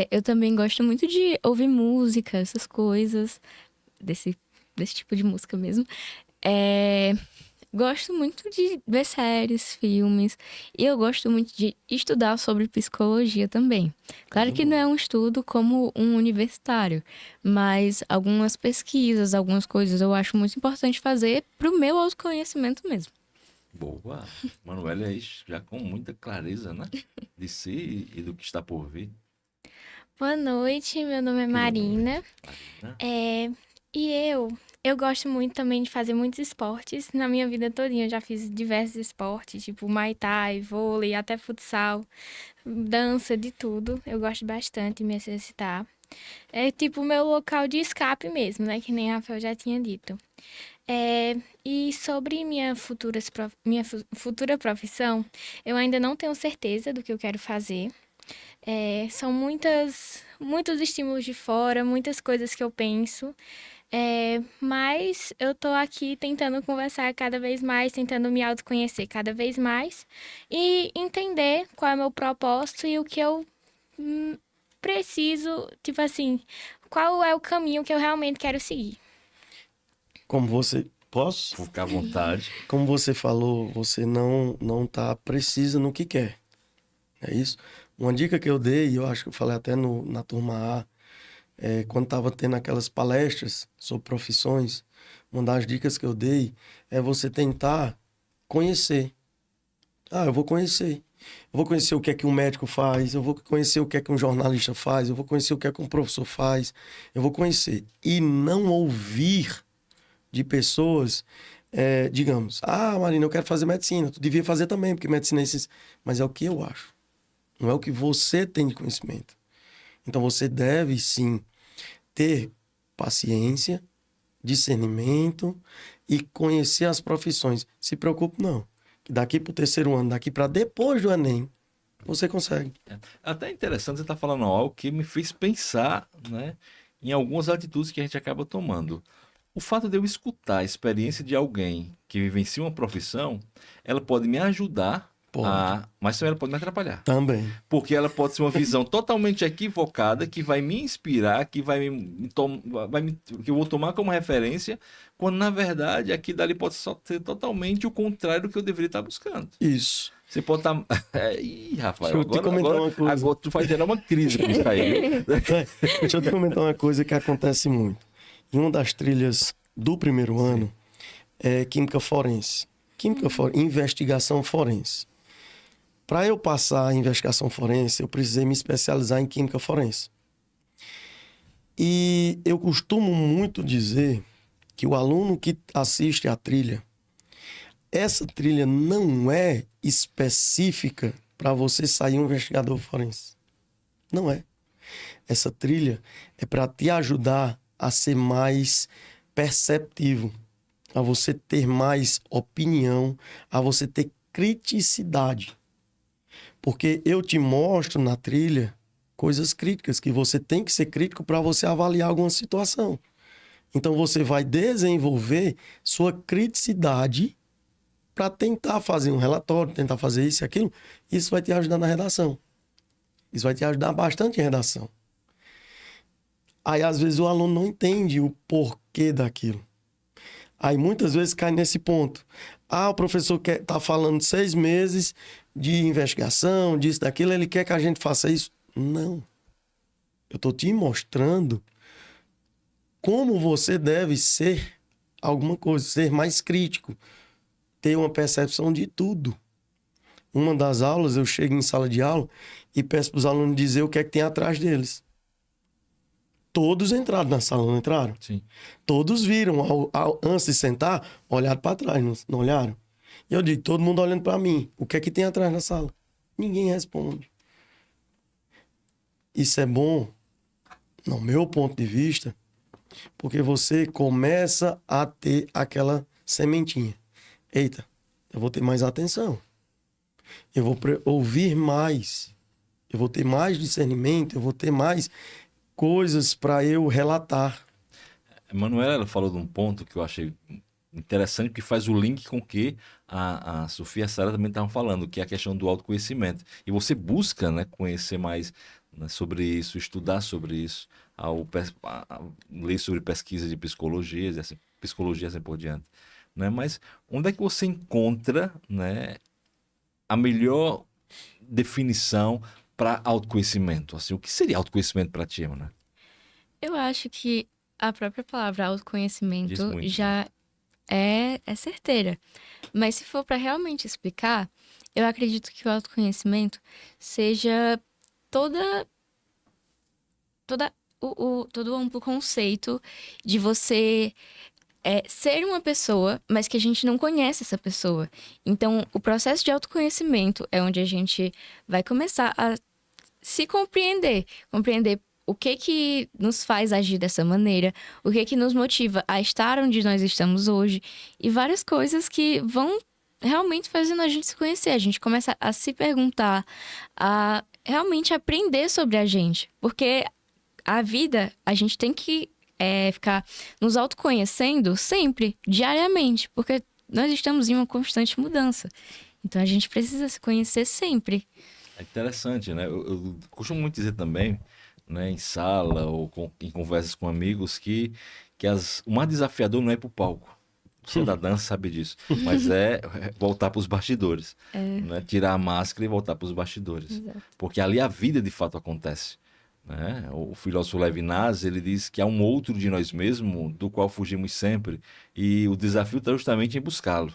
Eu também gosto muito de ouvir música, essas coisas, desse tipo de música mesmo. Gosto muito de ver séries, filmes, e eu gosto muito de estudar sobre psicologia também. Claro que não é um estudo como um universitário, mas algumas pesquisas, algumas coisas eu acho muito importante fazer pro meu autoconhecimento mesmo.
Boa. Manuela aí já com muita clareza, né? De si e do que está por vir.
Boa noite, meu nome é Marina.
Marina.
E eu gosto muito também de fazer muitos esportes. Na minha vida todinha eu já fiz diversos esportes, tipo Muay Thai, vôlei, até futsal, dança, de tudo. Eu gosto bastante de me exercitar. É tipo o meu local de escape mesmo, né? Que nem a Rafael já tinha dito. E sobre minha futura profissão, eu ainda não tenho certeza do que eu quero fazer. São muitos estímulos de fora, muitas coisas que eu penso. Mas eu tô aqui tentando conversar cada vez mais, tentando me autoconhecer cada vez mais e entender qual é o meu propósito e o que eu preciso, tipo assim, qual é o caminho que eu realmente quero seguir.
Como você... Posso?
Ficar à vontade.
Como você falou, você não tá precisa no que quer. É isso? Uma dica que eu dei, eu acho que eu falei até na turma A, quando estava tendo aquelas palestras sobre profissões, uma das dicas que eu dei é você tentar conhecer. Eu vou conhecer. Eu vou conhecer o que é que um médico faz, eu vou conhecer o que é que um jornalista faz, eu vou conhecer o que é que um professor faz, eu vou conhecer. E não ouvir de pessoas, digamos, Marina, eu quero fazer medicina, tu devia fazer também, porque medicina é isso. Mas é o que eu acho, não é o que você tem de conhecimento. Então você deve sim ter paciência, discernimento e conhecer as profissões. Se preocupe não, que daqui para o terceiro ano, daqui para depois do Enem, você consegue.
Até interessante você estar falando algo que me fez pensar, né, em algumas atitudes que a gente acaba tomando. O fato de eu escutar a experiência de alguém que vivencia uma profissão, ela pode me ajudar, mas também ela pode me atrapalhar.
Também.
Porque ela pode ser uma visão totalmente equivocada, que vai me inspirar, que que eu vou tomar como referência, quando na verdade aqui dali pode ser totalmente o contrário do que eu deveria estar buscando.
Isso.
Você pode estar. Rafael,
Deixa eu te comentar uma coisa.
agora tu vai gerar uma crise com isso aí.
Deixa eu te comentar uma coisa que acontece muito. Em uma das trilhas do primeiro ano é Química Forense. Investigação Forense. Para eu passar a investigação forense, eu precisei me especializar em Química Forense. E eu costumo muito dizer que o aluno que assiste à trilha, essa trilha não é específica para você sair um investigador forense. Não é. Essa trilha é para te ajudar a ser mais perceptivo, a você ter mais opinião, a você ter criticidade. Porque eu te mostro na trilha coisas críticas, que você tem que ser crítico para você avaliar alguma situação. Então você vai desenvolver sua criticidade para tentar fazer um relatório, tentar fazer isso e aquilo. Isso vai te ajudar na redação. Isso vai te ajudar bastante em redação. Aí, às vezes, o aluno não entende o porquê daquilo. Aí muitas vezes cai nesse ponto. O professor tá falando 6 meses de investigação, disso, daquilo, ele quer que a gente faça isso? Não. Eu tô te mostrando como você deve ser alguma coisa, ser mais crítico, ter uma percepção de tudo. Uma das aulas, eu chego em sala de aula e peço para os alunos dizer o que é que tem atrás deles. Todos entraram na sala, não entraram?
Sim.
Todos viram, antes de sentar, olharam para trás, não olharam? E eu digo, todo mundo olhando para mim, o que é que tem atrás na sala? Ninguém responde. Isso é bom, no meu ponto de vista, porque você começa a ter aquela sementinha. Eita, eu vou ter mais atenção. Eu vou ouvir mais. Eu vou ter mais discernimento, eu vou ter mais coisas para eu relatar.
A Manuela falou de um ponto que eu achei interessante, que faz o link com o que a Sofia e a Sara também estavam falando, que é a questão do autoconhecimento. E você busca, né, conhecer mais, né, sobre isso, estudar sobre isso, ler sobre pesquisa de psicologia, psicologia assim por diante. Né? Mas onde é que você encontra, né, a melhor definição para autoconhecimento? Assim, o que seria autoconhecimento para ti, Manuela?
Eu acho que a própria palavra
Diz
autoconhecimento
muito, né?
já é certeira. Mas se for para realmente explicar, eu acredito que o autoconhecimento seja todo o amplo conceito de você ser uma pessoa, mas que a gente não conhece essa pessoa. Então, o processo de autoconhecimento é onde a gente vai começar a se compreender o que nos faz agir dessa maneira, o que nos motiva a estar onde nós estamos hoje e várias coisas que vão realmente fazendo a gente se conhecer. A gente começa a se perguntar, a realmente aprender sobre a gente, porque a vida, a gente tem que ficar nos autoconhecendo sempre, diariamente, porque nós estamos em uma constante mudança. Então a gente precisa se conhecer sempre.
É interessante, né? Eu costumo muito dizer também, né, em sala ou em conversas com amigos, que o mais desafiador não é ir pro palco. Você é da dança sabe disso. Mas é voltar para os bastidores. Né? Tirar a máscara e voltar para os bastidores.
Exato.
Porque ali a vida de fato acontece. Né? O filósofo Levinas, ele diz que há um outro de nós mesmos do qual fugimos sempre. E o desafio está justamente em buscá-lo.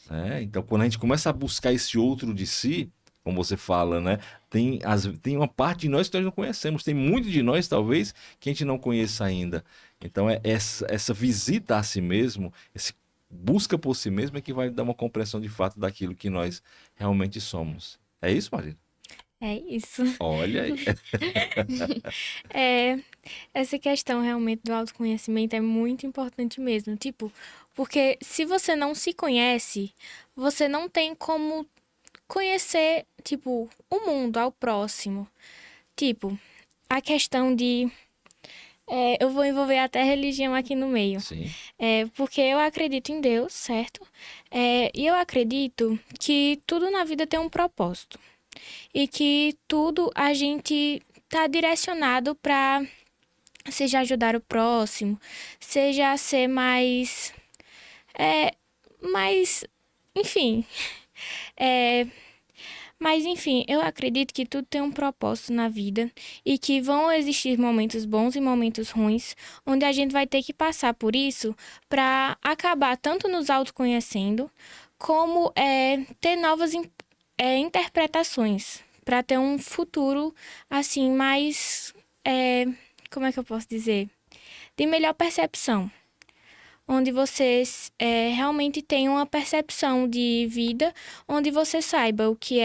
Né? Então, quando a gente começa a buscar esse outro de si, como você fala, né? Tem uma parte de nós que nós não conhecemos, tem muito de nós, talvez, que a gente não conheça ainda. Então, essa visita a si mesmo, esse busca por si mesmo é que vai dar uma compreensão de fato daquilo que nós realmente somos. É isso, Marina?
É isso.
Olha aí.
Essa questão realmente do autoconhecimento é muito importante mesmo. Tipo, porque se você não se conhece, você não tem como conhecer, tipo, o mundo, ao próximo. Tipo, a questão de... eu vou envolver até religião aqui no meio.
Sim.
Porque eu acredito em Deus, certo? E eu acredito que tudo na vida tem um propósito. E que tudo a gente tá direcionado para seja ajudar o próximo, seja ser mais... enfim... Mas, enfim, eu acredito que tudo tem um propósito na vida e que vão existir momentos bons e momentos ruins, onde a gente vai ter que passar por isso para acabar tanto nos autoconhecendo, como ter novas interpretações, para ter um futuro, assim, mais... como é que eu posso dizer? De melhor percepção. Onde você realmente tem uma percepção de vida, onde você saiba o que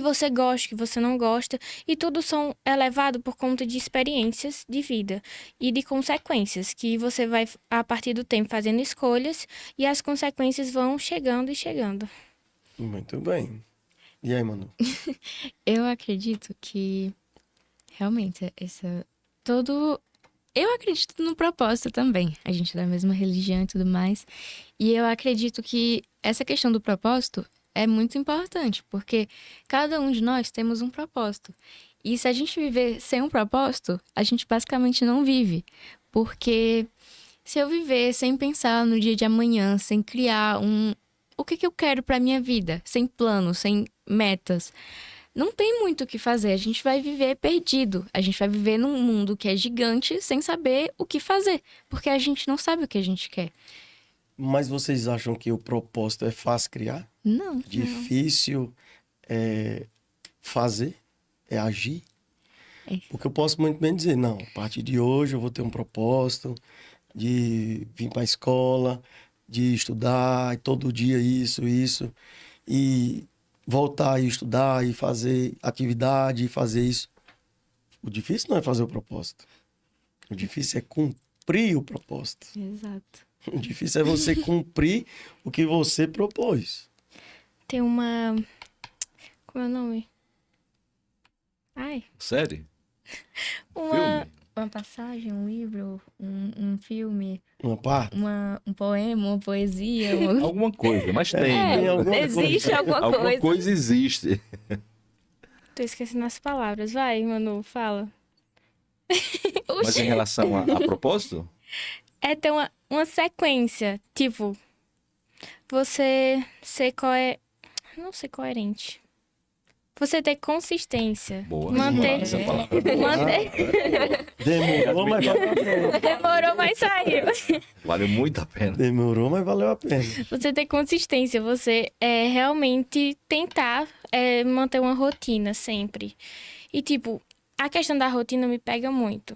você gosta, o que você não gosta, e tudo é levado por conta de experiências de vida e de consequências, que você vai, a partir do tempo, fazendo escolhas, e as consequências vão chegando e chegando.
Muito bem. E aí, Manu?
Eu acredito que realmente eu acredito no propósito também. A gente é da mesma religião e tudo mais. E eu acredito que essa questão do propósito é muito importante, porque cada um de nós temos um propósito. E se a gente viver sem um propósito, a gente basicamente não vive. Porque Se eu viver sem pensar no dia de amanhã, sem criar o que eu quero pra minha vida, sem plano, sem metas, não tem muito o que fazer. A gente vai viver perdido. A gente vai viver num mundo que é gigante sem saber o que fazer, porque a gente não sabe o que a gente quer.
Mas vocês acham que o propósito é fácil criar?
Não.
Difícil é fazer? É agir?
É.
Porque eu posso muito bem dizer, não, a partir de hoje eu vou ter um propósito de vir para a escola, de estudar, e todo dia isso, e voltar e estudar, e fazer atividade, e fazer isso. O difícil não é fazer o propósito. O difícil é cumprir o propósito.
Exato.
O difícil é você cumprir o que você propôs.
Tem uma. Como é o nome? Ai.
Série?
Uma.
Filme?
Uma passagem, um livro, um filme,
Uma parte.
um poema, uma poesia.
Alguma coisa, mas tem.
tem
né?
alguma
Existe
coisa.
alguma
Alguma
coisa.
coisa existe.
Tô esquecendo as palavras. Vai, Manu, fala.
Mas em relação a propósito?
É ter uma sequência. Tipo, você ser não ser coerente. Você ter consistência.
Boa.
Manter.
Essa palavra é boa.
Manter.
Demorou, mas valeu a pena.
Demorou, mas saiu.
Vale muito a pena.
Demorou, mas valeu a pena.
Você ter consistência, você realmente tentar manter uma rotina sempre. E, tipo, a questão da rotina me pega muito.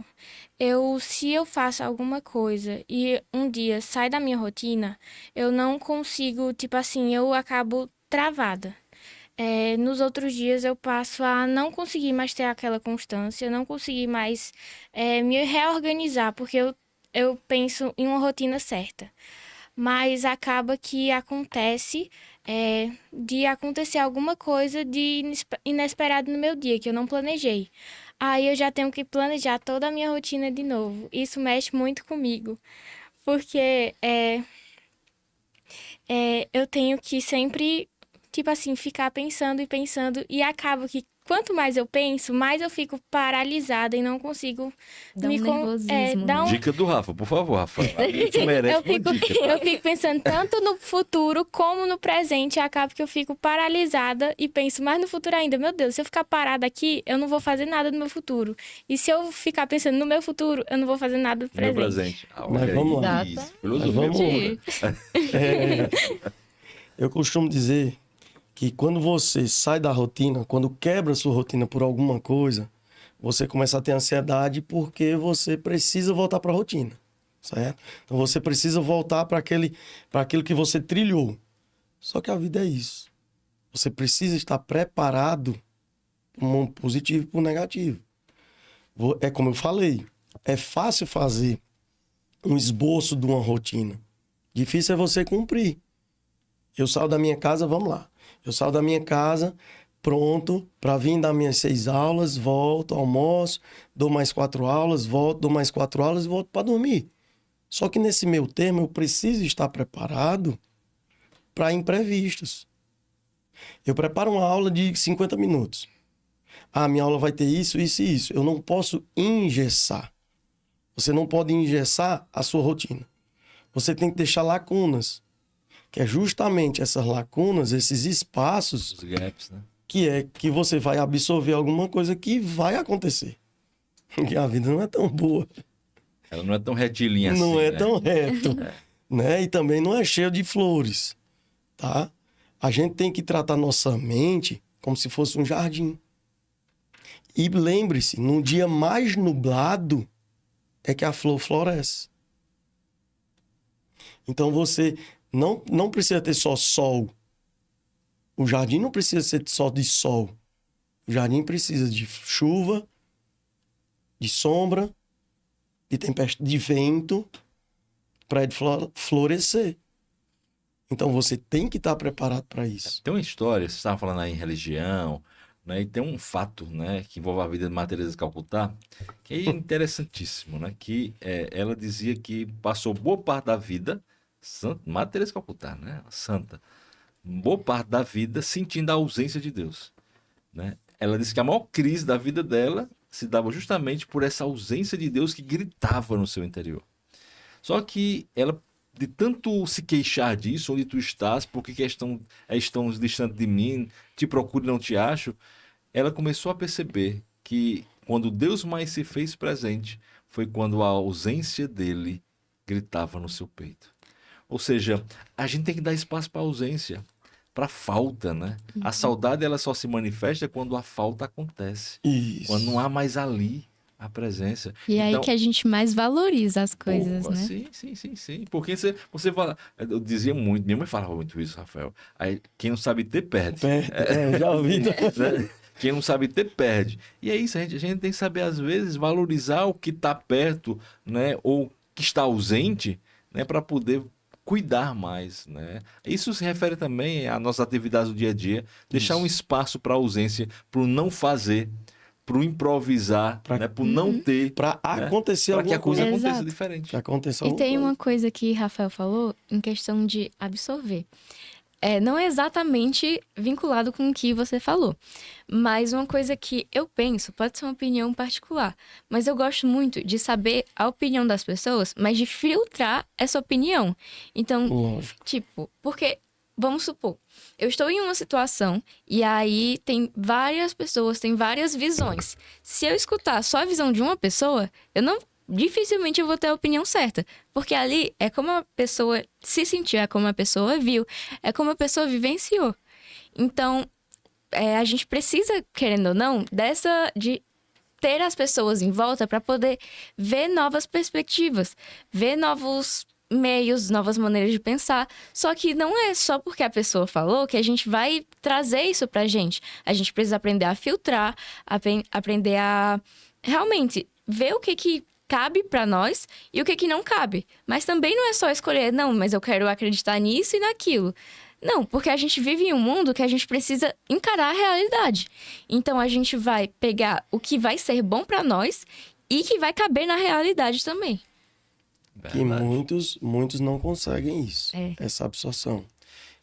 Se eu faço alguma coisa e um dia sai da minha rotina, eu não consigo, tipo assim, eu acabo travada. Nos outros dias eu passo a não conseguir mais ter aquela constância, não conseguir mais me reorganizar, porque eu penso em uma rotina certa. Mas acaba que acontece de acontecer alguma coisa de inesperado no meu dia, que eu não planejei. Aí eu já tenho que planejar toda a minha rotina de novo. Isso mexe muito comigo, porque eu tenho que sempre, tipo assim, ficar pensando e pensando, e acaba que quanto mais eu penso, mais eu fico paralisada e não consigo
Dá um
me
nervosismo,
dar
né?
Dica do Rafa, por favor, Rafa. Isso merece
eu fico,
uma dica. Tá?
eu fico pensando tanto no futuro como no presente, e acaba que eu fico paralisada e penso mais no futuro ainda. Meu Deus, se eu ficar parada aqui, eu não vou fazer nada no meu futuro. E se eu ficar pensando no meu futuro, eu não vou fazer nada do
Meu
presente.
presente. Ah,
Mas
olha
vamos
lá.
aí.
Exato.
Filosofia
Mas vamos
pura.
Eu costumo dizer que quando você sai da rotina, quando quebra sua rotina por alguma coisa, você começa a ter ansiedade porque você precisa voltar para a rotina, certo? Então você precisa voltar para aquilo que você trilhou. Só que a vida é isso. Você precisa estar preparado para um positivo e para um negativo. É como eu falei, é fácil fazer um esboço de uma rotina. Difícil é você cumprir. Eu saio da minha casa, vamos lá. Eu saio da minha casa, pronto, para vir dar minhas 6 aulas, volto, almoço, dou mais 4 aulas, volto, dou mais 4 aulas e volto para dormir. Só que nesse meio termo eu preciso estar preparado para imprevistos. Eu preparo uma aula de 50 minutos. Minha aula vai ter isso, isso e isso. Eu não posso engessar. Você não pode engessar a sua rotina. Você tem que deixar lacunas. Que é justamente essas lacunas, esses espaços,
Os gaps, né?
que você vai absorver alguma coisa que vai acontecer. Porque a vida não é tão boa,
Ela não é tão retilínea assim.
não é
né?
tão reto, né? E também não é cheio de flores, tá? A gente tem que tratar nossa mente como se fosse um jardim. E lembre-se, num dia mais nublado é que a flor floresce. Então você não precisa ter só sol. O jardim não precisa ser só de sol. O jardim precisa de chuva, de sombra, de tempestade, de vento, para ele florescer. Então você tem que estar preparado para isso.
Tem uma história, você estava falando aí em religião, né? E tem um fato, né, que envolve a vida de Madre Teresa de Calcutá, que é interessantíssimo, né? Que ela dizia que passou boa parte da vida, Madre Teresa de Calcutá, né? Santa, boa parte da vida sentindo a ausência de Deus, né? Ela disse que a maior crise da vida dela se dava justamente por essa ausência de Deus que gritava no seu interior. Só que ela, de tanto se queixar disso, onde tu estás, por que estão distante de mim, te procuro e não te acho, ela começou a perceber que quando Deus mais se fez presente, foi quando a ausência dele gritava no seu peito. Ou seja, a gente tem que dar espaço para a ausência, para a falta, né? A saudade ela só se manifesta quando a falta acontece,
Isso.
quando não há mais ali a presença.
E é aí que a gente mais valoriza as coisas,
Pô,
né?
sim. Porque você fala. Eu dizia muito, minha mãe falava muito isso, Rafael. Aí, quem não sabe ter, perde.
Perto. Eu já ouvi.
Né? Quem não sabe ter, perde. E é isso, a gente tem que saber, às vezes, valorizar o que está perto, né? Ou que está ausente, né? Para poder cuidar mais, né? Isso se refere também às nossas atividades do dia a dia, deixar um espaço para a ausência, para o não fazer, para o improvisar, né? Para o não ter,
Para
né?
acontecer
Para que
alguma
a coisa
coisa.
aconteça
Exato.
diferente.
Que aconteça
E
alguma
tem
coisa.
uma coisa que Rafael falou em questão de absorver. Não é exatamente vinculado com o que você falou, mas uma coisa que eu penso, pode ser uma opinião particular, mas eu gosto muito de saber a opinião das pessoas, mas de filtrar essa opinião. Então,
Lógico.
tipo, porque, vamos supor, eu estou em uma situação e aí tem várias pessoas, tem várias visões. Se eu escutar só a visão de uma pessoa, dificilmente eu vou ter a opinião certa. Porque ali é como a pessoa se sentiu, é como a pessoa viu, é como a pessoa vivenciou. Então, a gente precisa, querendo ou não, de ter as pessoas em volta para poder ver novas perspectivas, ver novos meios, novas maneiras de pensar. Só que não é só porque a pessoa falou que a gente vai trazer isso pra gente. A gente precisa aprender a filtrar, aprender a realmente ver o que cabe pra nós e o que não cabe. Mas também não é só escolher, não, mas eu quero acreditar nisso e naquilo. Não, porque a gente vive em um mundo que a gente precisa encarar a realidade. Então a gente vai pegar o que vai ser bom pra nós e que vai caber na realidade também.
Que
Verdade.
muitos não conseguem isso.
É.
Essa absorção.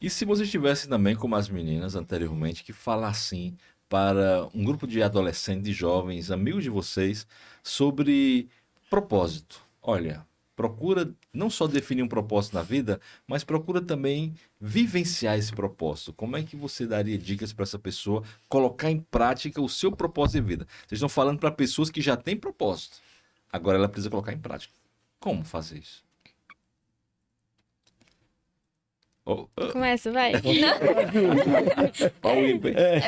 E se você estivesse também, como as meninas anteriormente, que falassem para um grupo de adolescentes, de jovens, amigos de vocês, sobre propósito. Olha, procura não só definir um propósito na vida, mas procura também vivenciar esse propósito. Como é que você daria dicas para essa pessoa colocar em prática o seu propósito de vida? Vocês estão falando para pessoas que já têm propósito. Agora ela precisa colocar em prática. Como fazer isso?
Começa, vai.
É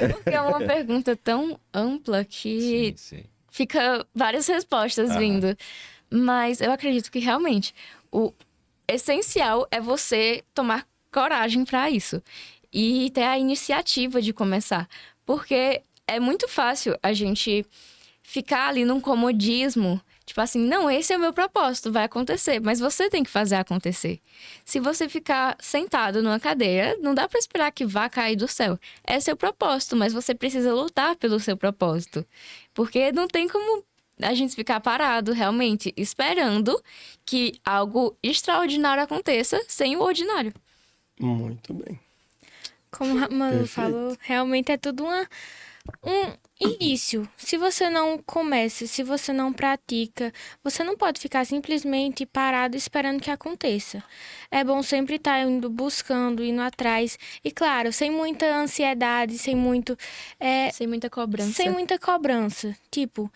porque é uma pergunta tão ampla que
Sim.
fica várias respostas
Aham.
vindo. Mas eu acredito que realmente o essencial é você tomar coragem para isso e ter a iniciativa de começar. Porque é muito fácil a gente ficar ali num comodismo. Tipo assim, não, esse é o meu propósito, vai acontecer. Mas você tem que fazer acontecer. Se você ficar sentado numa cadeira, não dá pra esperar que vá cair do céu. É seu propósito, mas você precisa lutar pelo seu propósito. Porque não tem como a gente ficar parado, realmente, esperando que algo extraordinário aconteça sem o ordinário.
Muito bem.
Como a Manu
Perfeito.
falou, realmente é tudo um início. Se você não começa, se você não pratica, você não pode ficar simplesmente parado esperando que aconteça. É bom sempre estar indo buscando, indo atrás. E claro, sem muita ansiedade, sem
Sem muita cobrança.
sem muita cobrança. Tipo,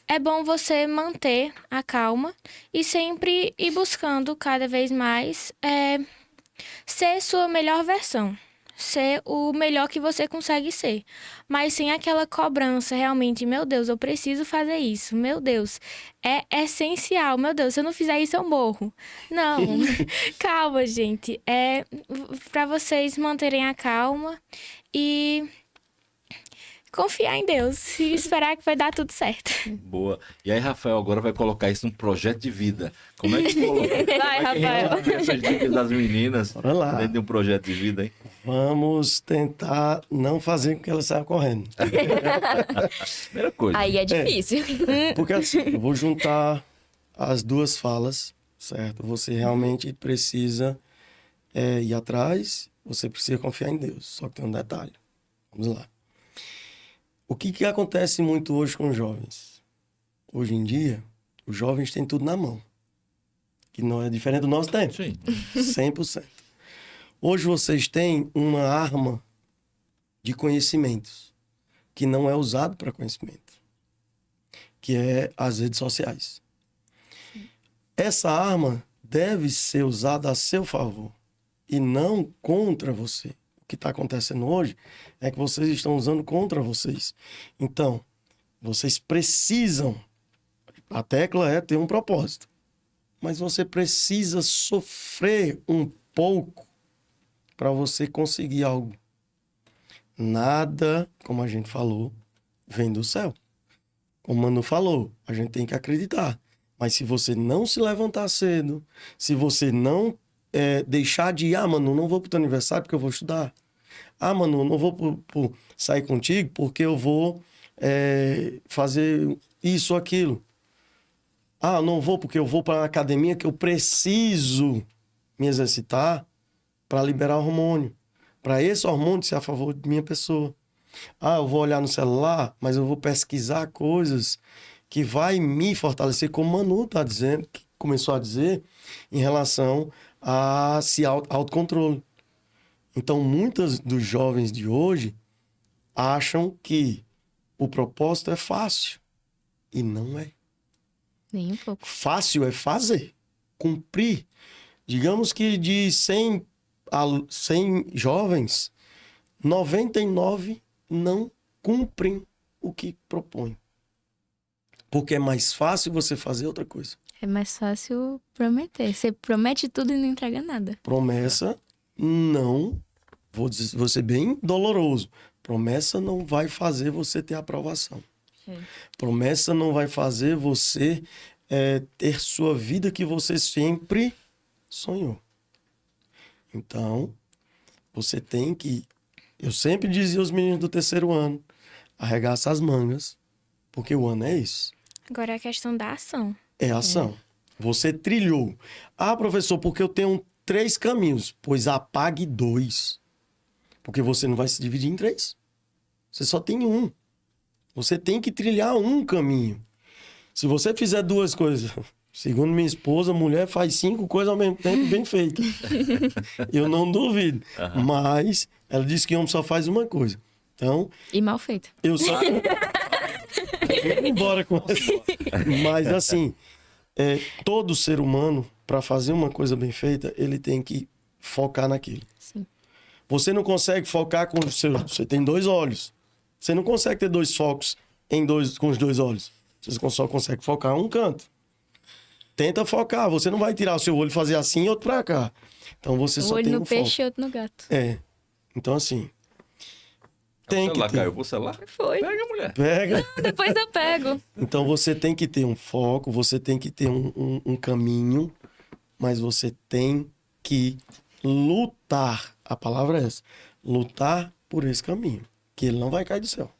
é bom você manter a calma e sempre ir buscando cada vez mais ser sua melhor versão. Ser o melhor que você consegue ser. Mas sem aquela cobrança, realmente, meu Deus, eu preciso fazer isso. Meu Deus, é essencial. Meu Deus, se eu não fizer isso, eu morro. Não, calma, gente. É para vocês manterem a calma e confiar em Deus e esperar que vai dar tudo certo.
Boa. E aí, Rafael, agora vai colocar isso num projeto de vida. Como é que coloca?
Vai,
Como é que
Rafael.
resolve essas dicas das meninas
Bora lá.
dentro de um projeto de vida, hein?
Vamos tentar não fazer com que ela saia correndo.
Primeira coisa.
Aí é difícil.
Porque assim, eu vou juntar as duas falas, certo? Você realmente precisa ir atrás, você precisa confiar em Deus. Só que tem um detalhe. Vamos lá. O que acontece muito hoje com os jovens? Hoje em dia, os jovens têm tudo na mão. que não é diferente do nosso tempo.
Sim.
100%. Hoje vocês têm uma arma de conhecimentos que não é usado para conhecimento, que é as redes sociais. Essa arma deve ser usada a seu favor e não contra você. O que está acontecendo hoje é que vocês estão usando contra vocês. Então, vocês precisam, a tecla é ter um propósito, mas você precisa sofrer um pouco para você conseguir algo. Nada, como a gente falou, vem do céu. Como o Manu falou, a gente tem que acreditar. Mas se você não se levantar cedo, se você não deixar de ir, Manu, não vou pro teu aniversário porque eu vou estudar. Manu, não vou sair contigo porque eu vou fazer isso ou aquilo. Não vou porque eu vou para a academia que eu preciso me exercitar para liberar hormônio. Para esse hormônio ser a favor de minha pessoa. Eu vou olhar no celular, mas eu vou pesquisar coisas que vai me fortalecer, como o Manu está dizendo, que começou a dizer, em relação a autocontrole. Então, muitos dos jovens de hoje acham que o propósito é fácil. E não é.
Nem um pouco.
Fácil é fazer, cumprir. Digamos que de 100 jovens, 99 não cumprem o que propõem. Porque é mais fácil você fazer outra coisa.
É mais fácil prometer. Você promete tudo e não entrega nada.
Promessa não, vou ser bem doloroso, promessa não vai fazer você ter aprovação. Promessa não vai fazer você ter sua vida que você sempre sonhou. Então, você tem que... Eu sempre dizia aos meninos do terceiro ano, arregaça as mangas, porque o ano é isso.
Agora é a questão da ação.
É ação. Você trilhou. Professor, porque eu tenho 3 caminhos. Pois apague 2. Porque você não vai se dividir em 3. Você só tem um. Você tem que trilhar um caminho. Se você fizer 2 coisas, segundo minha esposa, mulher faz 5 coisas ao mesmo tempo bem feitas. Eu não duvido. Mas ela disse que homem só faz uma coisa. Então...
E mal feito.
Eu só... Vamos embora com essa. Mas assim, todo ser humano, para fazer uma coisa bem feita, ele tem que focar naquilo.
Sim.
Você não consegue focar com os seus... Você tem 2 olhos. Você não consegue ter 2 focos com os 2 olhos. Você só consegue focar um canto. Tenta focar. Você não vai tirar o seu olho e fazer assim e outro pra cá. Então você
Um
só
olho
tem
no
um
peixe
foco.
e outro no gato.
Então assim... Tem que ter.
Caiu pro celular?
Foi.
Pega, mulher.
Pega.
Depois eu pego.
Então você tem que ter um foco, você tem que ter um caminho, mas você tem que lutar. A palavra é essa. Lutar por esse caminho. Que ele não vai cair do céu.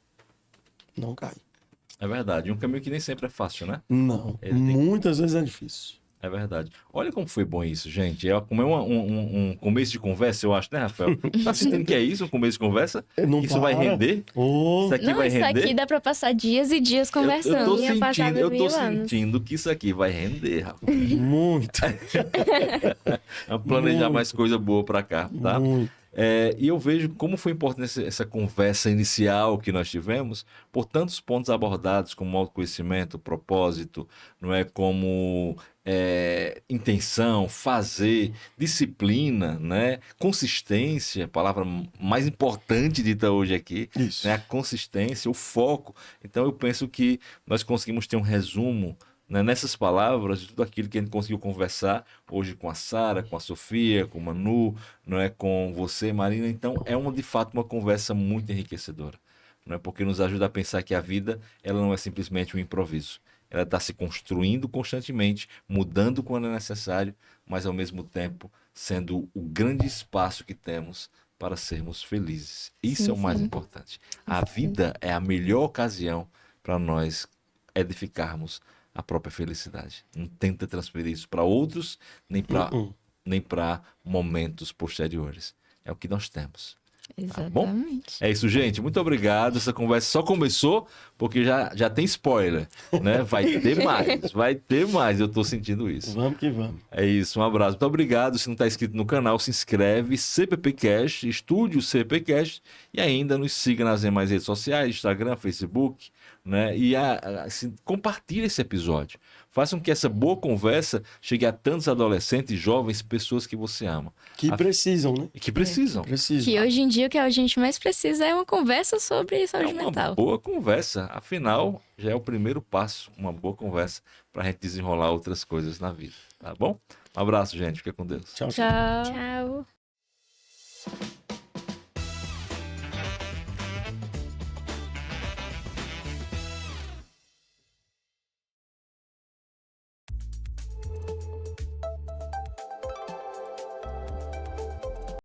Não cai.
É verdade. Um caminho que nem sempre é fácil, né?
Não. Muitas vezes é difícil.
É verdade. Olha como foi bom isso, gente. Como é um começo de conversa, eu acho, né, Rafael? Tá sentindo que é isso, um começo de conversa?
Não
Isso vai
para.
render? Isso aqui
Não,
vai
isso
render?
aqui dá pra passar dias e dias conversando.
Eu tô sentindo que isso aqui vai render, Rafael.
Muito.
Vamos planejar
Muito.
mais coisa boa pra cá, tá?
Muito.
E eu vejo como foi importante essa conversa inicial que nós tivemos, por tantos pontos abordados, como autoconhecimento, propósito, não é, como intenção, fazer, disciplina, né? Consistência, a palavra mais importante dita hoje aqui,
Isso.
né? A consistência, o foco. Então eu penso que nós conseguimos ter um resumo, né, nessas palavras de tudo aquilo que a gente conseguiu conversar hoje com a Sara, com a Sofia, com o Manu, não é, com você, Marina. Então é de fato uma conversa muito enriquecedora, não é, porque nos ajuda a pensar que a vida ela não é simplesmente um improviso. Ela está se construindo constantemente, mudando quando é necessário, mas ao mesmo tempo sendo o grande espaço que temos para sermos felizes. Isso é o mais importante. A vida é a melhor ocasião para nós edificarmos a própria felicidade. Não tenta transferir isso para outros, nem para momentos posteriores. É o que nós temos. bom?
Exatamente.
É isso, gente. Muito obrigado. Essa conversa só começou porque já tem spoiler, né? Vai ter mais. Eu tô sentindo isso.
Vamos que vamos.
É isso, um abraço. Muito obrigado. Se não está inscrito no canal, se inscreve. CPPcast, Estúdio CPPcast. E ainda nos siga nas demais redes sociais, Instagram, Facebook, né? E assim, compartilhe esse episódio. Faça com que essa boa conversa chegue a tantos adolescentes, jovens, pessoas que você ama.
Que precisam, né?
E que precisam.
Precisam.
Que hoje em dia o que a gente mais precisa é uma conversa sobre
É
saúde
uma
mental.
boa conversa. Afinal, já é o primeiro passo. Uma boa conversa para a gente desenrolar outras coisas na vida. Tá bom? Um abraço, gente. Fica com Deus.
Tchau,
Tchau.
Tchau.